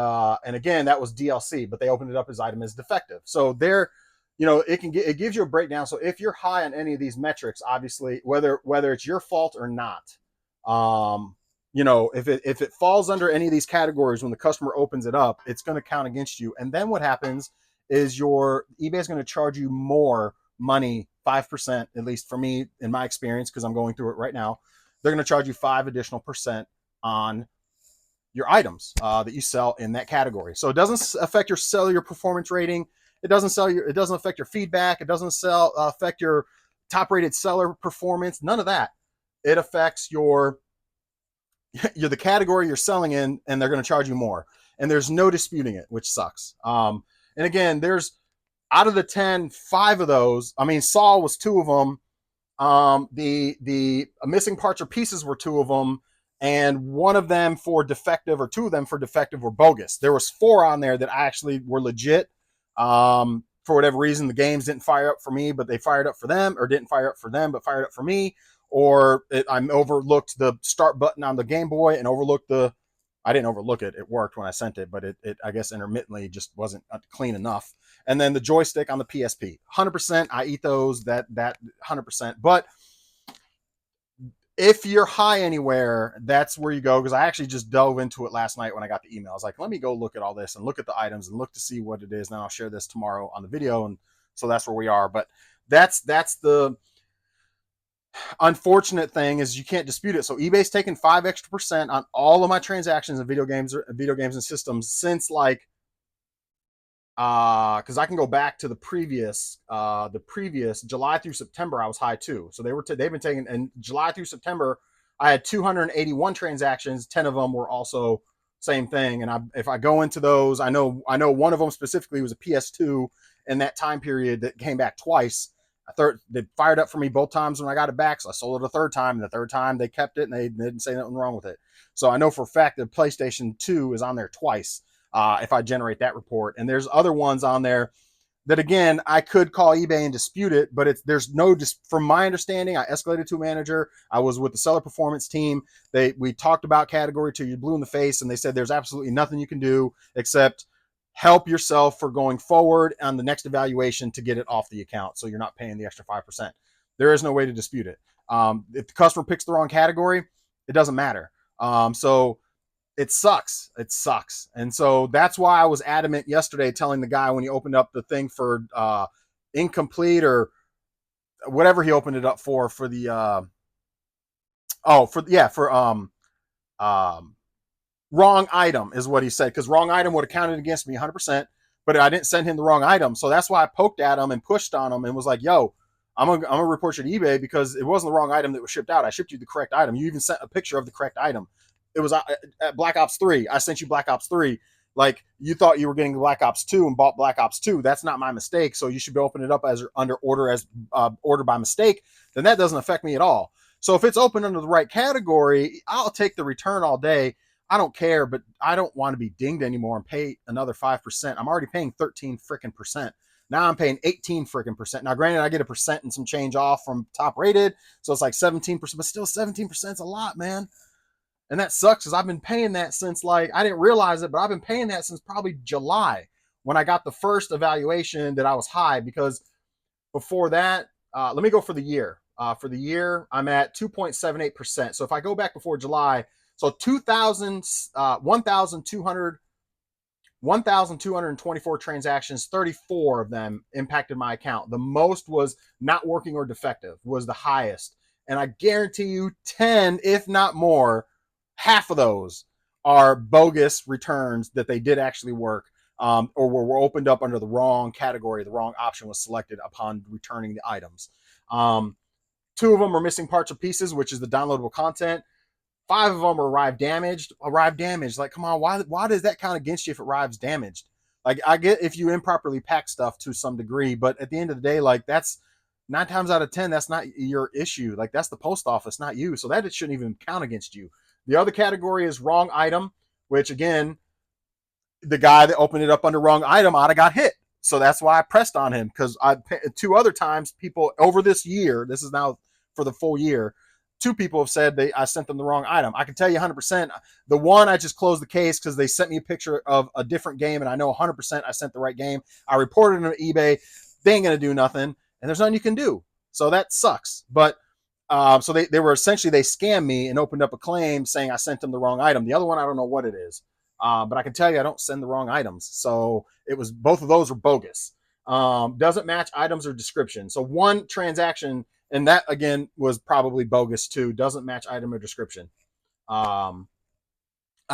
Speaker 1: again, that was DLC, but they opened it up as item is defective. So there, you know, it gives you a breakdown. So if you're high on any of these metrics, obviously, whether it's your fault or not, you know, if it falls under any of these categories when the customer opens it up, it's going to count against you. And then what happens is eBay is going to charge you more money, 5%, at least for me, in my experience, because I'm going through it right now. They're going to charge you 5 additional % on your items that you sell in that category. So it doesn't affect your cellular performance rating. It doesn't affect your feedback. It doesn't affect your top rated seller performance. None of that. It affects you're the category you're selling in, and they're going to charge you more. And there's no disputing it, which sucks. And again, there's out of the 10, 5 of those. I mean, Saw was 2 of them. The missing parts or pieces were 2 of them, and 1 of them for defective, or 2 of them for defective, were bogus. There was 4 on there that actually were legit. For whatever reason, the games didn't fire up for me, but they fired up for them, or didn't fire up for them, but fired up for me. Or I overlooked the start button on the Game Boy and I didn't overlook it. It worked when I sent it, but it I guess intermittently just wasn't clean enough. And then the joystick on the PSP, 100%. I eat those. That 100%. But if you're high anywhere, that's where you go. Because I actually just dove into it last night when I got the email. I was like, let me go look at all this and look at the items and look to see what it is. And then I'll share this tomorrow on the video. And so that's where we are. But that's the unfortunate thing, is you can't dispute it. So eBay's taken 5 extra % on all of my transactions in video games and systems since, like, because I can go back to the previous July through September. I was high too. So they've been taking, and July through September I had 281 transactions. 10 of them were also same thing. And if I go into those, I know one of them specifically was a PS2 in that time period that came back twice. They fired up for me both times when I got it back, so I sold it a third time, and the third time they kept it, and they didn't say nothing wrong with it. So I know for a fact that PlayStation 2 is on there twice if I generate that report. And there's other ones on there that, again, I could call eBay and dispute it, but from my understanding, I escalated to a manager. I was with the seller performance team. We talked about category till you blew in the face, and they said there's absolutely nothing you can do except help yourself for going forward on the next evaluation to get it off the account, so you're not paying the extra 5%. There is no way to dispute it. If the customer picks the wrong category, it doesn't matter. So it sucks. It sucks. And so that's why I was adamant yesterday telling the guy when he opened up the thing for incomplete or whatever he opened it up for the wrong item is what he said, because wrong item would have counted against me 100%, but I didn't send him the wrong item. So that's why I poked at him and pushed on him and was like, yo, I'm gonna report you to eBay because it wasn't the wrong item that was shipped out. I shipped you the correct item. You even sent a picture of the correct item. It was at Black Ops 3. I sent you Black Ops 3. Like, you thought you were getting Black Ops 2 and bought Black Ops 2. That's not my mistake. So you should be opening it up as under order as order by mistake. Then that doesn't affect me at all. So if it's open under the right category, I'll take the return all day. I don't care, but I don't want to be dinged anymore and pay another 5%. I'm already paying 13 freaking percent. Now I'm paying 18 freaking percent. Now, granted, I get a percent and some change off from top rated. So it's like 17%, but still 17% is a lot, man. And that sucks because I've been paying that since, like, I didn't realize it, but I've been paying that since probably July when I got the first evaluation that I was high, because before that, let me go for the year. For the year, I'm at 2.78%. So if I go back before July, so 1,224 transactions, 34 of them impacted my account. The most was not working or defective was the highest. And I guarantee you 10, if not more, half of those are bogus returns that they did actually work, or were opened up under the wrong category. The wrong option was selected upon returning the items. 2 of them are missing parts or pieces, which is the downloadable content. 5 of them are arrived damaged. Like, come on, why does that count against you if it arrives damaged? Like, I get if you improperly pack stuff to some degree, but at the end of the day, like, that's 9 times out of 10, that's not your issue. Like, that's the post office, not you. So that it shouldn't even count against you. The other category is wrong item, which, again, the guy that opened it up under wrong item ought have got hit. So that's why I pressed on him, because 2 other times people over this year, this is now for the full year, 2 people have said I sent them the wrong item. I can tell you 100%. The one, I just closed the case because they sent me a picture of a different game, and I know 100% I sent the right game. I reported them to eBay. They ain't going to do nothing, and there's nothing you can do. So that sucks. But so they were essentially, they scammed me and opened up a claim saying I sent them the wrong item. The other one, I don't know what it is. But I can tell you I don't send the wrong items. So it was, both of those were bogus. Doesn't match items or description. So one transaction, and that again was probably bogus too. Doesn't match item or description. I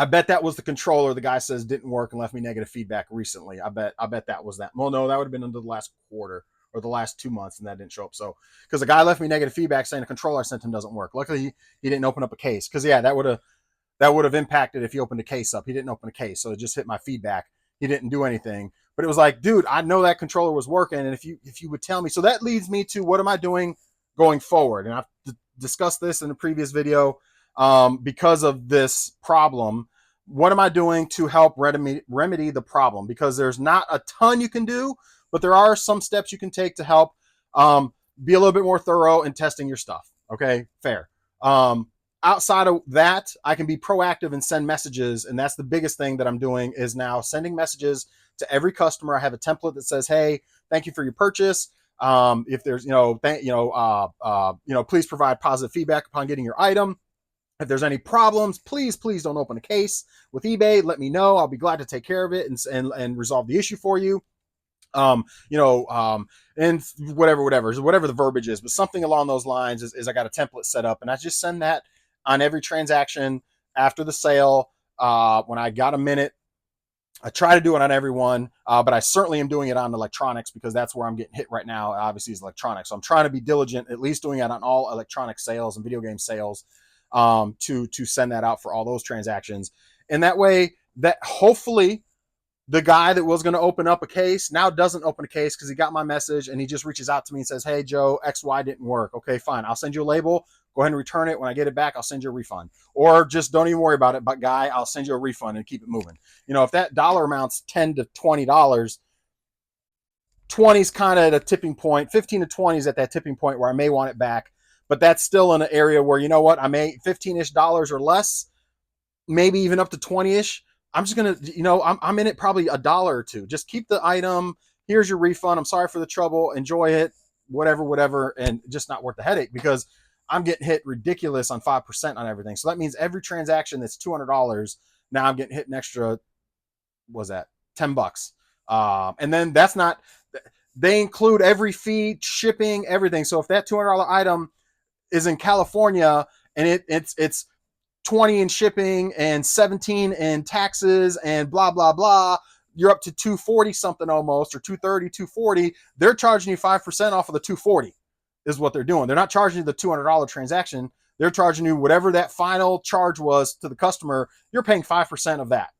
Speaker 1: bet that was the controller the guy says didn't work and left me negative feedback recently. I bet that was that. Well, no, that would have been under the last quarter or the last 2 months, and that didn't show up. So, because the guy left me negative feedback saying the controller I sent him doesn't work. Luckily, he didn't open up a case, because yeah, that would have impacted if he opened a case up. He didn't open a case, so it just hit my feedback. He didn't do anything. But it was like, dude, I know that controller was working, and if you would tell me. So that leads me to, what am I doing going forward? And I've discussed this in a previous video. Because of this problem, what am I doing to help remedy the problem? Because there's not a ton you can do, but there are some steps you can take to help be a little bit more thorough in testing your stuff. Okay, fair. Outside of that, I can be proactive and send messages, and that's the biggest thing that I'm doing, is now sending messages to every customer. I have a template that says, "Hey, thank you for your purchase. If there's, please provide positive feedback upon getting your item. If there's any problems, please don't open a case with eBay. Let me know. I'll be glad to take care of it and resolve the issue for you." And whatever the verbiage is, but something along those lines is I got a template set up, and I just send that on every transaction after the sale. When I got a minute, I try to do it on everyone, but I certainly am doing it on electronics, because that's where I'm getting hit right now, obviously, is electronics. So I'm trying to be diligent, at least doing it on all electronic sales and video game sales, to send that out for all those transactions. And that way, that hopefully the guy that was going to open up a case now doesn't open a case, because he got my message and he just reaches out to me and says, "Hey, Joe, XY didn't work." Okay, fine. I'll send you a label. Go ahead and return it. When I get it back, I'll send you a refund. Or just don't even worry about it, but guy, I'll send you a refund and keep it moving. If that dollar amount's $10 to $20, 20 is kind of at a tipping point. 15 to 20 is at that tipping point where I may want it back. But that's still in an area where, you know what, I may $15-ish or less, maybe even up to 20-ish. I'm just going to, I'm in it probably $1 or $2. Just keep the item. Here's your refund. I'm sorry for the trouble. Enjoy it. whatever, and just not worth the headache because I'm getting hit ridiculous on 5% on everything. So that means every transaction that's $200, now I'm getting hit an extra, was that $10? And then that's not, they include every fee, shipping, everything. So if that $200 item is in California and it's 20 in shipping and 17 in taxes and blah, blah, blah, you're up to 240 something almost, or 230, 240. They're charging you 5% off of the 240 is what they're doing. They're not charging you the $200 transaction. They're charging you whatever that final charge was to the customer. You're paying 5% of that,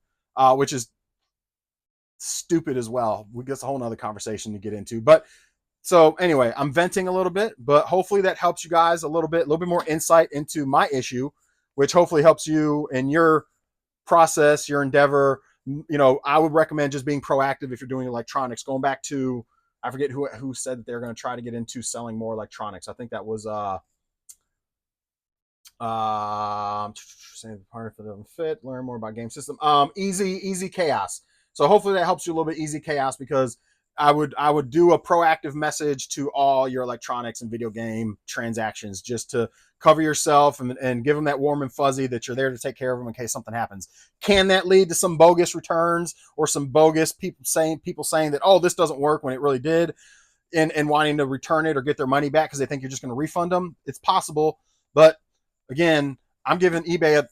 Speaker 1: which is stupid as well. We guess a whole nother conversation to get into. But so anyway, I'm venting a little bit, but hopefully that helps you guys a little bit more insight into my issue, which hopefully helps you in your process, your endeavor. You know, I would recommend just being proactive if you're doing electronics. Going back to, I forget who said that they're going to try to get into selling more electronics. I think that was saying the part for them fit, learn more about game system. Easy chaos. So hopefully that helps you a little bit. Easy chaos, because I would do a proactive message to all your electronics and video game transactions just to cover yourself and give them that warm and fuzzy that you're there to take care of them in case something happens. Can that lead to some bogus returns or some bogus people saying that, oh, this doesn't work when it really did, and wanting to return it or get their money back because they think you're just going to refund them? It's possible. But again, I'm giving eBay a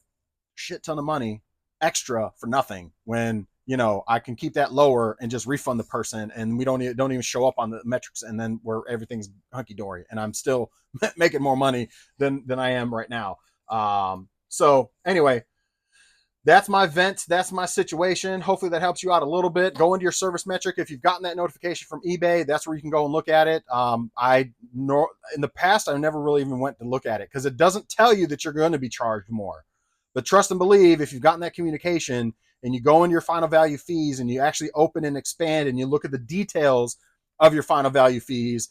Speaker 1: shit ton of money extra for nothing when, you know, I can keep that lower and just refund the person, and we don't even show up on the metrics, and then where everything's hunky dory, and I'm still making more money than I am right now. So anyway, that's my vent. That's my situation. Hopefully that helps you out a little bit. Go into your service metric. If you've gotten that notification from eBay, that's where you can go and look at it. In the past, I never really even went to look at it because it doesn't tell you that you're going to be charged more. But trust and believe, if you've gotten that communication and you go into your final value fees and you actually open and expand and you look at the details of your final value fees,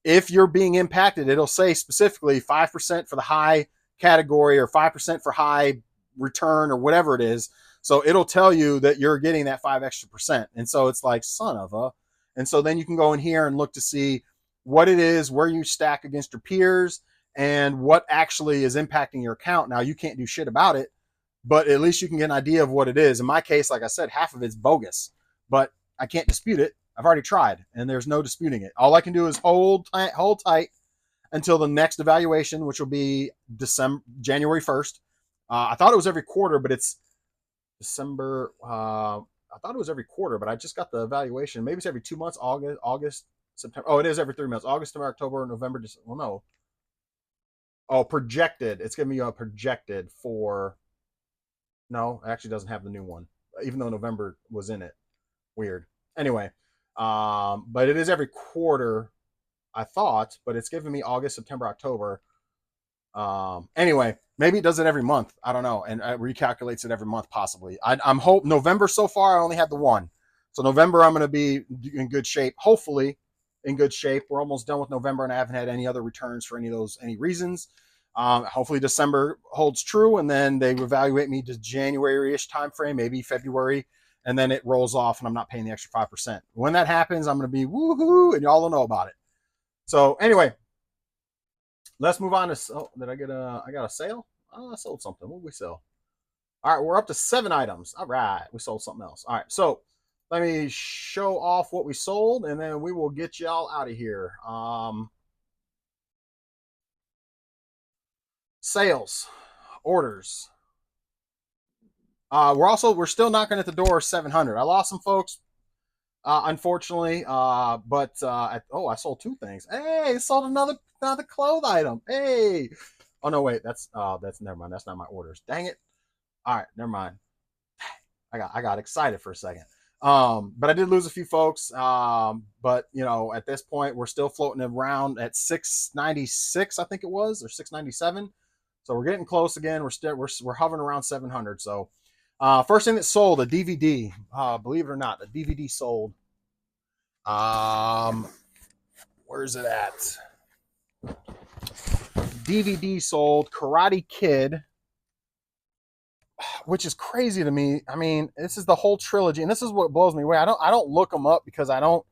Speaker 1: if you're being impacted, it'll say specifically 5% for the high category or 5% for high return or whatever it is. So it'll tell you that you're getting that 5 extra percent. And so it's like, son of a. And so then you can go in here and look to see what it is, where you stack against your peers, and what actually is impacting your account. Now, you can't do shit about it, but at least you can get an idea of what it is. In my case, like I said, half of it's bogus, but I can't dispute it. I've already tried, and there's no disputing it. All I can do is hold tight until the next evaluation, which will be January 1st. I thought it was every quarter, but it's December. I thought it was every quarter, but I just got the evaluation. Maybe it's every 2 months, August, September. Oh, it is every 3 months. August, September, October, November, December. Well, no. Oh, projected. It's giving me a projected for... No, it actually doesn't have the new one, even though November was in it. Weird. Anyway, but it is every quarter, I thought, but it's giving me August, September, October. Anyway, maybe it does it every month. I don't know, and it recalculates it every month, possibly. I'm hope November so far. I only had the one, so November I'm going to be in good shape. Hopefully, in good shape. We're almost done with November, and I haven't had any other returns for any reasons. Hopefully December holds true, and then they evaluate me to January-ish time frame, maybe February, and then it rolls off, and I'm not paying the extra 5%. When that happens, I'm going to be woohoo, and y'all will know about it. So anyway, let's move on to. Oh, did I get a? I got a sale. Oh, I sold something. What did we sell? All right, we're up to 7 items. All right, we sold something else. All right, so let me show off what we sold, and then we will get y'all out of here. Sales, orders. We're still knocking at the door of 700. I lost some folks, unfortunately, but I sold 2 things. Hey, sold another clothes item. Hey, oh no, wait, that's never mind. That's not my orders. Dang it. All right, never mind. I got excited for a second. But I did lose a few folks. But you know, at this point, we're still floating around at 696, I think it was, or 697. So we're getting close again. We're hovering around 700. So first thing that sold, a DVD. Believe it or not, a DVD sold. Where's it at? DVD sold, Karate Kid, which is crazy to me. I mean, this is the whole trilogy, and this is what blows me away. I don't look them up because I don't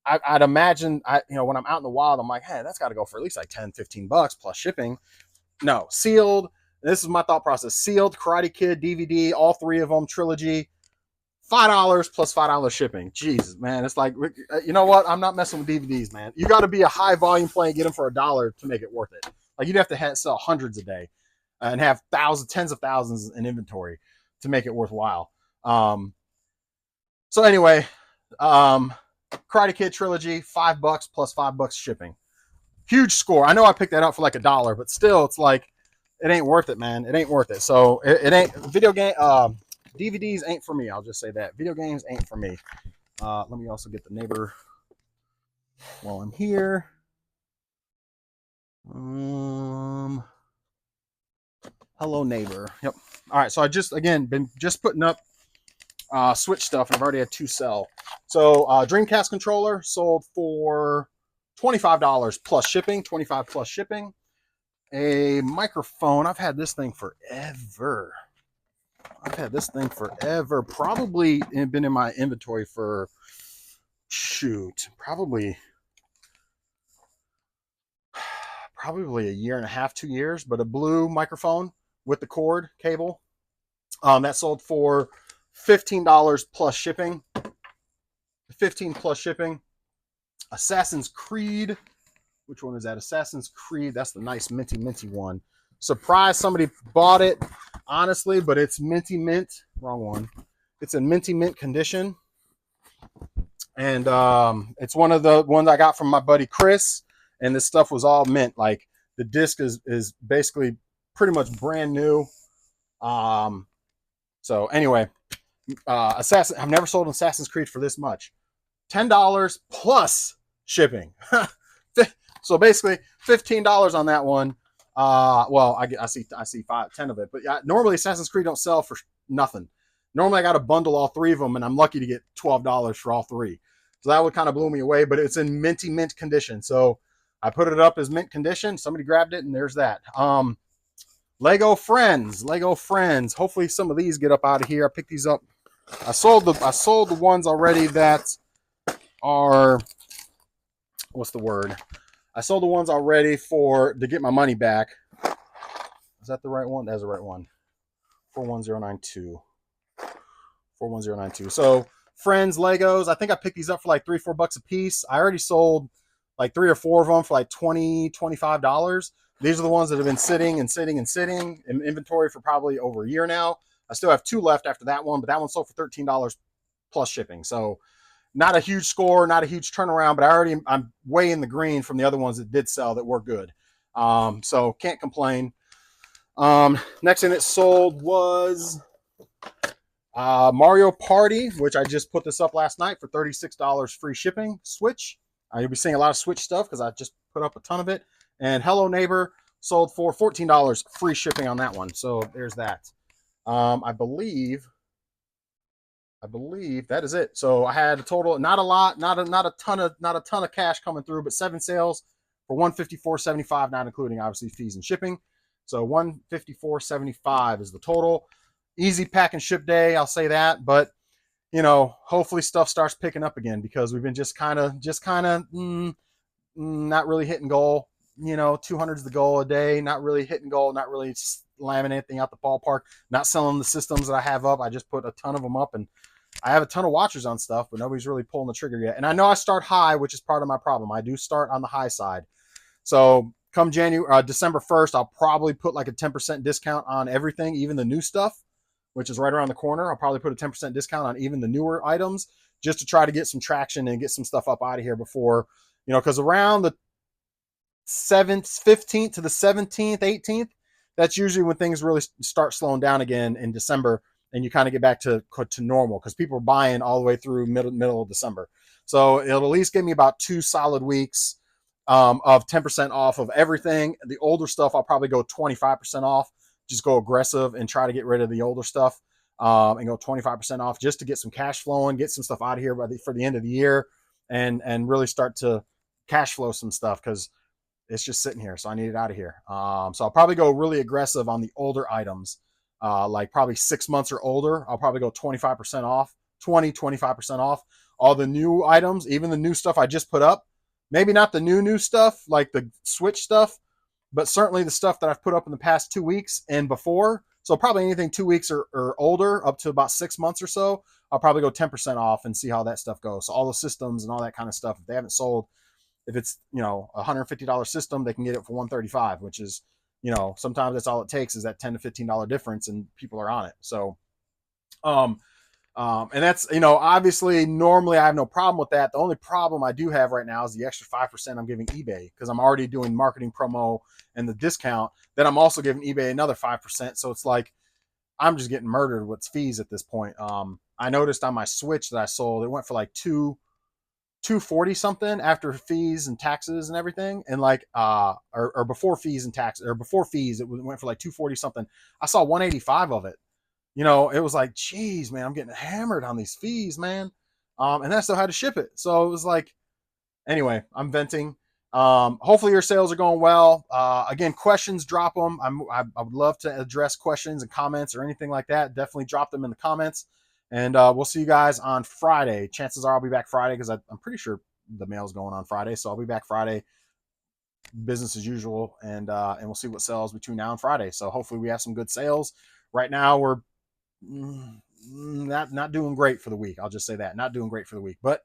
Speaker 1: I'd imagine, when I'm out in the wild, I'm like, hey, that's got to go for at least like 10, $15 plus shipping. No, sealed. This is my thought process. Sealed, Karate Kid, DVD, all three of them, trilogy, $5 plus $5 shipping. Jesus, man. It's like, you know what? I'm not messing with DVDs, man. You got to be a high volume play and get them for $1 to make it worth it. Like, you'd have to sell hundreds a day and have tens of thousands in inventory to make it worthwhile. So anyway, Karate Kid trilogy, $5 plus $5 shipping. Huge score. I know I picked that up for like $1, but still, it's like, it ain't worth it, man. It ain't worth it. So it ain't video game. DVDs ain't for me. I'll just say that. Video games ain't for me. Let me also get the neighbor while I'm here. Hello, neighbor. Yep. All right. So I been putting up Switch stuff, and I've already had 2 sell. So Dreamcast controller sold for $25 plus shipping. $25 plus shipping. A microphone. I've had this thing forever. Probably been in my inventory for probably a year and a half, 2 years. But a blue microphone with the cord cable. That sold for $15 plus shipping. 15 plus shipping. Assassin's Creed. Which one is that? Assassin's Creed. That's the nice minty one. Surprised somebody bought it, honestly, but it's minty mint. Wrong one. It's in minty mint condition. And it's one of the ones I got from my buddy Chris. And this stuff was all mint. Like, the disc is basically pretty much brand new. So anyway, I've never sold an Assassin's Creed for this much. $10 plus shipping. So basically $15 on that one. Well, I see 10 of it, but normally Assassin's Creed don't sell for nothing. Normally I got to bundle all 3 of them, and I'm lucky to get $12 for all 3. So that would kind of blow me away, but it's in minty mint condition. So I put it up as mint condition. Somebody grabbed it, and there's that. Lego Friends. Hopefully some of these get up out of here. I picked these up. I sold the ones already that are, what's the word? I sold the ones already to get my money back. Is that the right one? That's the right one. 41092. 41092. So Friends Legos. I think I picked these up for like $3-4 a piece. I already sold like 3 or 4 of them for like $20-$25. These are the ones that have been sitting in inventory for probably over a year now. I still have 2 left after that one, but that one sold for $13 plus shipping. So not a huge score, not a huge turnaround, but I'm way in the green from the other ones that did sell that were good. So can't complain. Next thing that sold was Mario Party, which I just put this up last night for $36 free shipping. Switch. You'll be seeing a lot of Switch stuff because I just put up a ton of it. And Hello Neighbor sold for $14 free shipping on that one. So there's that. I believe that is it. So I had a total, not a lot, not a ton of cash coming through, but 7 sales for $154.75, not including obviously fees and shipping. So $154.75 is the total. Easy pack and ship day, I'll say that. But hopefully stuff starts picking up again, because we've been just kind of not really hitting goal. 200 is the goal a day. Not really hitting goal. Not really slamming anything out the ballpark. Not selling the systems that I have up. I just put a ton of them up, and I have a ton of watchers on stuff, but nobody's really pulling the trigger yet. And I know I start high, which is part of my problem. I do start on the high side. So come December 1st, I'll probably put like a 10% discount on everything, even the new stuff, which is right around the corner. I'll probably put a 10% discount on even the newer items, just to try to get some traction and get some stuff up out of here before, because around the 15th to the 17th, 18th, that's usually when things really start slowing down again in December, and you kind of get back to normal, because people are buying all the way through middle of December. So it'll at least give me about 2 solid weeks of 10% off of everything. The older stuff, I'll probably go 25% off. Just go aggressive and try to get rid of the older stuff, and go 25% off just to get some cash flowing, get some stuff out of here for the end of the year, and really start to cash flow some stuff, because it's just sitting here. So I need it out of here. So I'll probably go really aggressive on the older items, like probably 6 months or older. I'll probably go 25% off, 25% off. all the new items, even the new stuff I just put up. Maybe not the new stuff like the Switch stuff, but certainly the stuff that I've put up in the past 2 weeks and before. So probably anything 2 weeks or older, up to about 6 months or so, I'll probably go 10% off and see how that stuff goes. So all the systems and all that kind of stuff, if they haven't sold, if it's, $150 system, they can get it for 135, which is, sometimes that's all it takes is that $10 to $15 difference, and people are on it. So, um, and that's, obviously normally I have no problem with that. The only problem I do have right now is the extra 5% I'm giving eBay, because I'm already doing marketing promo and the discount. Then I'm also giving eBay another 5%. So it's like, I'm just getting murdered with fees at this point. I noticed on my Switch that I sold, it went for like 240 something after fees and taxes and everything, and like or before fees and taxes, or before fees it went for like 240 something. I saw 185 of it. It was like, geez, man, I'm getting hammered on these fees, man. And I still had to ship it. So it was like, anyway, I'm venting. Hopefully your sales are going well. Again, questions, drop them. I would love to address questions and comments or anything like that. Definitely drop them in the comments. And we'll see you guys on Friday. Chances are I'll be back Friday, because I'm pretty sure the mail's going on Friday. So I'll be back Friday, business as usual. And we'll see what sells between now and Friday. So hopefully we have some good sales. Right now we're not doing great for the week. I'll just say that. Not doing great for the week. But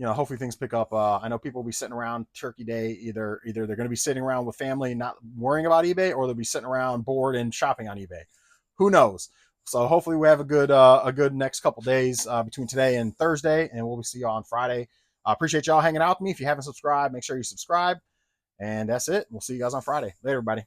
Speaker 1: hopefully things pick up. I know people will be sitting around Turkey Day. Either they're going to be sitting around with family, not worrying about eBay, or they'll be sitting around bored and shopping on eBay. Who knows? So hopefully we have a good next couple days between today and Thursday, and we'll see y'all on Friday. I appreciate y'all hanging out with me. If you haven't subscribed, make sure you subscribe. And that's it. We'll see you guys on Friday. Later, everybody.